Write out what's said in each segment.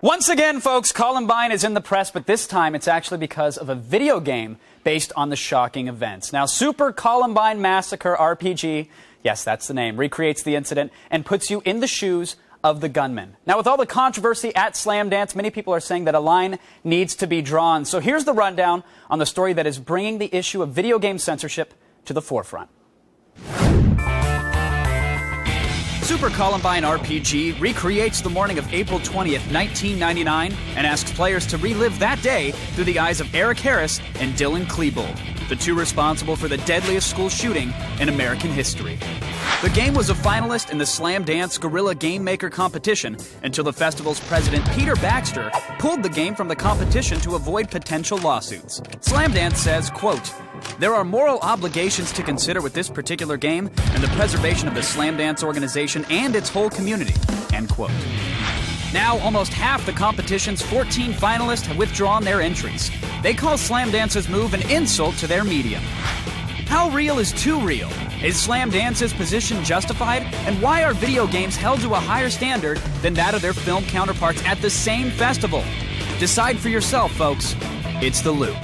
Once again, folks, Columbine is in the press, but this time it's actually because of a video game based on the shocking events. Now, Super Columbine Massacre RPG, yes, that's the name, recreates the incident and puts you in the shoes of the gunman. Now, with all the controversy at Slamdance, many people are saying that a line needs to be drawn. So here's the rundown on the story that is bringing the issue of video game censorship to the forefront. Super Columbine RPG recreates the morning of April 20th, 1999, and asks players to relive that day through the eyes of Eric Harris and Dylan Klebold, the two responsible for the deadliest school shooting in American history. The game was a finalist in the Slamdance Guerrilla Game Maker competition until the festival's president, Peter Baxter, pulled the game from the competition to avoid potential lawsuits. Slamdance says, quote, "There are moral obligations to consider with this particular game and the preservation of the Slamdance organization and its whole community," end quote. Now, almost half the competition's 14 finalists have withdrawn their entries. They call Slamdance's move an insult to their medium. How real is too real? Is Slamdance's position justified? And why are video games held to a higher standard than that of their film counterparts at the same festival? Decide for yourself, folks. It's The Loop.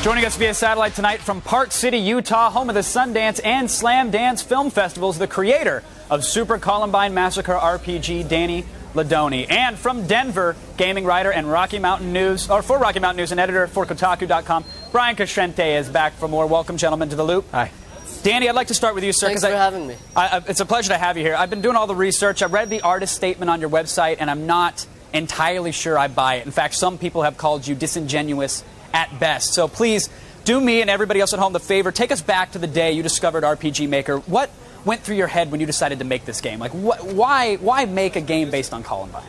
Joining us via satellite tonight from Park City, Utah, home of the Sundance and Slamdance film festivals, the creator of Super Columbine Massacre RPG, Danny Ladoni. And from Denver, gaming writer and Rocky Mountain News, or for Rocky Mountain News and editor for Kotaku.com, Brian Crescente is back for more. Welcome, gentlemen, to The Loop. Hi. Danny, I'd like to start with you, sir. Thanks for having me. It's a pleasure to have you here. I've been doing all the research. I read the artist statement on your website, and I'm not entirely sure I buy it. In fact, some people have called you disingenuous at best. So please, do me and everybody else at home the favor. Take us back to the day you discovered RPG Maker. What went through your head when you decided to make this game? Like, why make a game based on Columbine?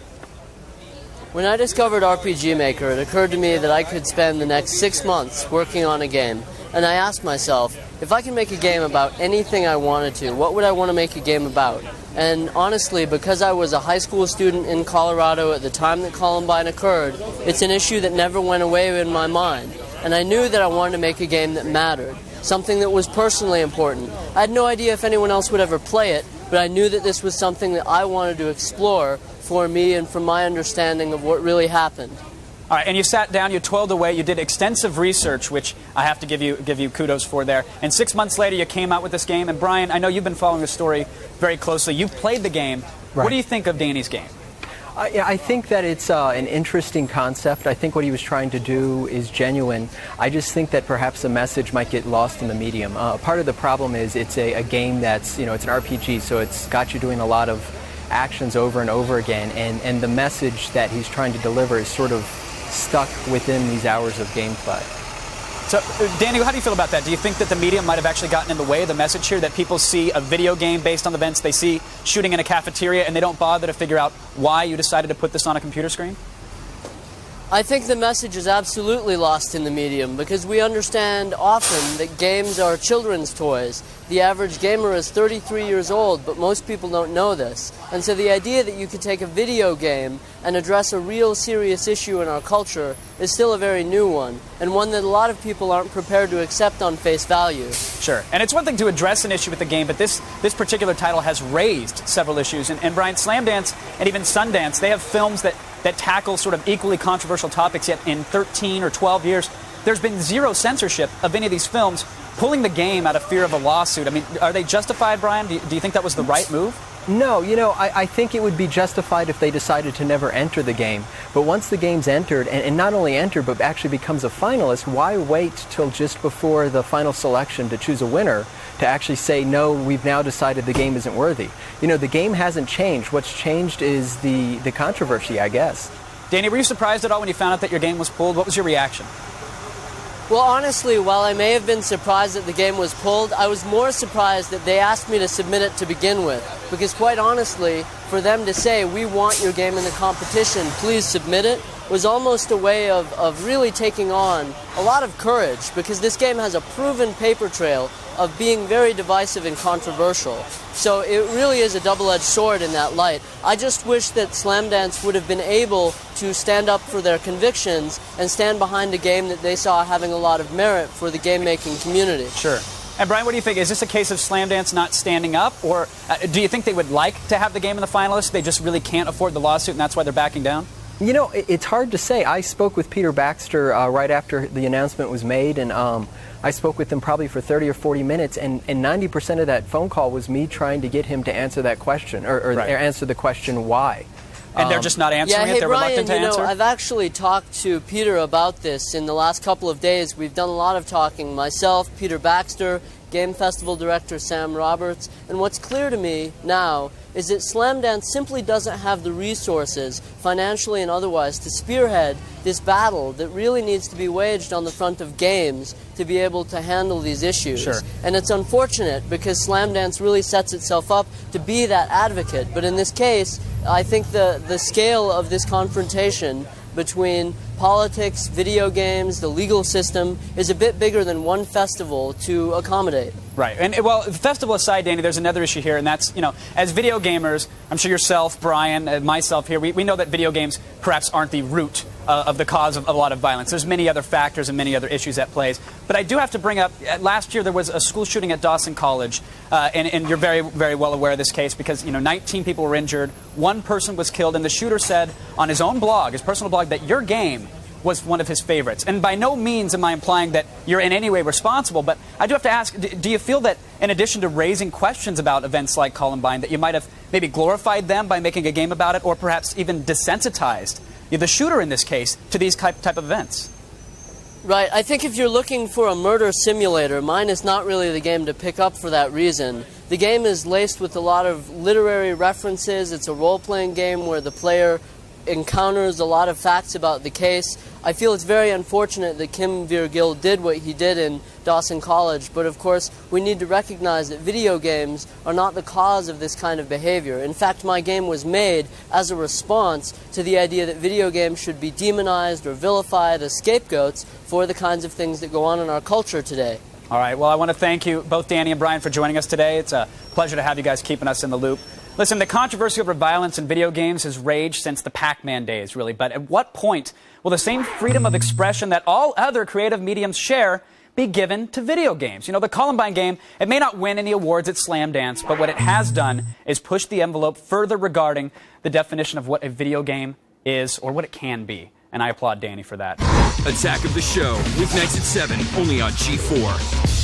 When I discovered RPG Maker, it occurred to me that I could spend the next 6 months working on a game. And I asked myself, if I can make a game about anything I wanted to, what would I want to make a game about? And honestly, because I was a high school student in Colorado at the time that Columbine occurred, it's an issue that never went away in my mind. And I knew that I wanted to make a game that mattered, something that was personally important. I had no idea if anyone else would ever play it, but I knew that this was something that I wanted to explore for me and from my understanding of what really happened. All right, and you sat down, you toiled away, you did extensive research, which I have to give you kudos for there. And 6 months later, you came out with this game. And Brian, I know you've been following the story very closely. You've played the game. Right. What do you think of Danny's game? I think that it's an interesting concept. I think what he was trying to do is genuine. I just think that perhaps the message might get lost in the medium. Part of the problem is it's a game that's, it's an RPG, so it's got you doing a lot of actions over and over again, and the message that he's trying to deliver is sort of stuck within these hours of gameplay. So, Danny, how do you feel about that? Do you think that the medium might have actually gotten in the way of the message here, that people see a video game based on the events, they see shooting in a cafeteria, and they don't bother to figure out why you decided to put this on a computer screen? I think the message is absolutely lost in the medium because we understand often that games are children's toys. The average gamer is 33 years old, but most people don't know this. And so the idea that you could take a video game and address a real serious issue in our culture is still a very new one, and one that a lot of people aren't prepared to accept on face value. Sure. And it's one thing to address an issue with the game, but this particular title has raised several issues. And Brian, Slamdance and even Sundance, they have films that tackle sort of equally controversial topics, yet in 13 or 12 years, there's been zero censorship of any of these films, pulling the game out of fear of a lawsuit. I mean, are they justified, Brian? Do you think that was the right move? No, I think it would be justified if they decided to never enter the game. But once the game's entered, and not only entered, but actually becomes a finalist, why wait till just before the final selection to choose a winner to actually say, no, we've now decided the game isn't worthy? The game hasn't changed. What's changed is the controversy, I guess. Danny, were you surprised at all when you found out that your game was pulled? What was your reaction? Well, honestly, while I may have been surprised that the game was pulled, I was more surprised that they asked me to submit it to begin with. Because quite honestly, for them to say, we want your game in the competition, please submit it, was almost a way of really taking on a lot of courage, because this game has a proven paper trail of being very divisive and controversial. So it really is a double-edged sword in that light. I just wish that Slamdance would have been able to stand up for their convictions and stand behind a game that they saw having a lot of merit for the game-making community. Sure. And Brian, what do you think? Is this a case of Slamdance not standing up, or do you think they would like to have the game in the finalists? They just really can't afford the lawsuit, and that's why they're backing down? You know, it's hard to say. I spoke with Peter Baxter right after the announcement was made, and I spoke with him probably for 30 or 40 minutes, and 90% of that phone call was me trying to get him to answer that question, or answer the question why. And they're just not answering it? They're Brian, reluctant to answer? I've actually talked to Peter about this in the last couple of days. We've done a lot of talking. Myself, Peter Baxter, Game Festival Director Sam Roberts. And what's clear to me now is that Slamdance simply doesn't have the resources, financially and otherwise, to spearhead this battle that really needs to be waged on the front of games to be able to handle these issues. Sure. And it's unfortunate because Slamdance really sets itself up to be that advocate. But in this case, I think the scale of this confrontation between politics, video games, the legal system is a bit bigger than one festival to accommodate. Right. And, well, festival aside, Danny, there's another issue here, and that's, as video gamers, I'm sure yourself, Brian, and myself here, we know that video games perhaps aren't the root of the cause of a lot of violence. There's many other factors and many other issues at play. But I do have to bring up, last year there was a school shooting at Dawson College, and you're very, very well aware of this case because, 19 people were injured, one person was killed, and the shooter said on his own blog, his personal blog, that your game was one of his favorites. And by no means am I implying that you're in any way responsible, but I do have to ask, do you feel that in addition to raising questions about events like Columbine, that you might have maybe glorified them by making a game about it, or perhaps even desensitized the shooter in this case to these type of events? Right. I think if you're looking for a murder simulator, mine is not really the game to pick up for that reason. The game is laced with a lot of literary references. It's a role-playing game where the player encounters a lot of facts about the case. I feel it's very unfortunate that Kim Vir-Gil did what he did in Dawson College, but of course we need to recognize that video games are not the cause of this kind of behavior. In fact, my game was made as a response to the idea that video games should be demonized or vilified as scapegoats for the kinds of things that go on in our culture today. All right, well, I want to thank you, both Danny and Brian, for joining us today. It's a pleasure to have you guys keeping us in the loop. Listen, the controversy over violence in video games has raged since the Pac-Man days, really. But at what point will the same freedom of expression that all other creative mediums share be given to video games? The Columbine game, it may not win any awards at Slamdance, but what it has done is push the envelope further regarding the definition of what a video game is or what it can be. And I applaud Danny for that. Attack of the Show, weeknights at 7, only on G4.